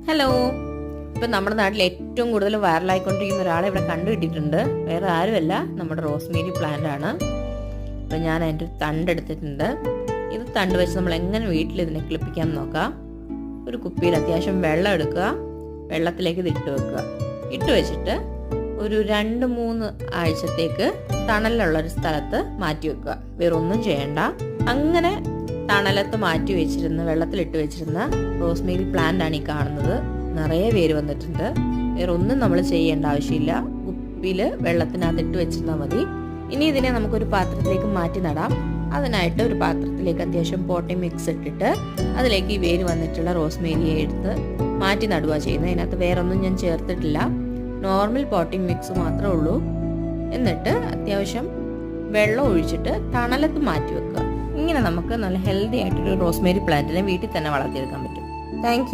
Hello. ഇപ്പം നമ്മുടെ നാട്ടിൽ ഏറ്റവും കൂടുതൽ വൈറലായിക്കൊണ്ടിരിക്കുന്ന ഒരാളെ ഇവിടെ കണ്ടുകിട്ടിയിട്ടുണ്ട്. വേറെ ആരുമല്ല, നമ്മുടെ റോസ്മേരി പ്ലാന്റ് ആണ്. ഇപ്പം ഞാൻ അതിൻ്റെ ഒരു തണ്ട് എടുത്തിട്ടുണ്ട്. ഇത് തണ്ട് വെച്ച് നമ്മൾ എങ്ങനെ വീട്ടിൽ ഇതിനെ കിളിപ്പിക്കാൻ നോക്കാം. ഒരു കുപ്പിയിൽ അത്യാവശ്യം വെള്ളം എടുക്കുക, വെള്ളത്തിലേക്ക് ഇത് ഇട്ട് വെക്കുക. ഇട്ട് വെച്ചിട്ട് ഒരു 2-3 ആഴ്ചത്തേക്ക് തണലുള്ളൊരു സ്ഥലത്ത് മാറ്റി വെക്കുക. വേറെ ഒന്നും ചെയ്യണ്ട. അങ്ങനെ തണലത്ത് മാറ്റി വെച്ചിരുന്ന വെള്ളത്തിലിട്ട് വെച്ചിരുന്ന റോസ്മേരി പ്ലാന്റ് ആണ് ഈ കാണുന്നത്. നിറയെ വേര് വന്നിട്ടുണ്ട്. വേറെ ഒന്നും നമ്മൾ ചെയ്യേണ്ട ആവശ്യമില്ല. കുപ്പിയിൽ വെള്ളത്തിനകത്ത് ഇട്ട് വെച്ചിരുന്നാൽ മതി. ഇനി ഇതിനെ നമുക്കൊരു പാത്രത്തിലേക്ക് മാറ്റി നടാം. അതിനായിട്ട് ഒരു പാത്രത്തിലേക്ക് അത്യാവശ്യം പോട്ടി മിക്സ് ഇട്ടിട്ട് അതിലേക്ക് ഈ വേര് വന്നിട്ടുള്ള റോസ്മേരിയെ എടുത്ത് മാറ്റി നടുക ചെയ്യുന്നത്. അതിനകത്ത് വേറെ ഒന്നും ഞാൻ ചേർത്തിട്ടില്ല. നോർമൽ പോട്ടിംഗ് മിക്സ് മാത്രമേ ഉള്ളൂ. എന്നിട്ട് അത്യാവശ്യം വെള്ളം ഒഴിച്ചിട്ട് തണലത്ത് മാറ്റി വെക്കുക. ഇങ്ങനെ നമുക്ക് നല്ല ഹെൽത്തി ആയിട്ടൊരു റോസ്മേരി പ്ലാന്റിനെ വീട്ടിൽ തന്നെ വളർത്തിയെടുക്കാൻ പറ്റും. Thank you.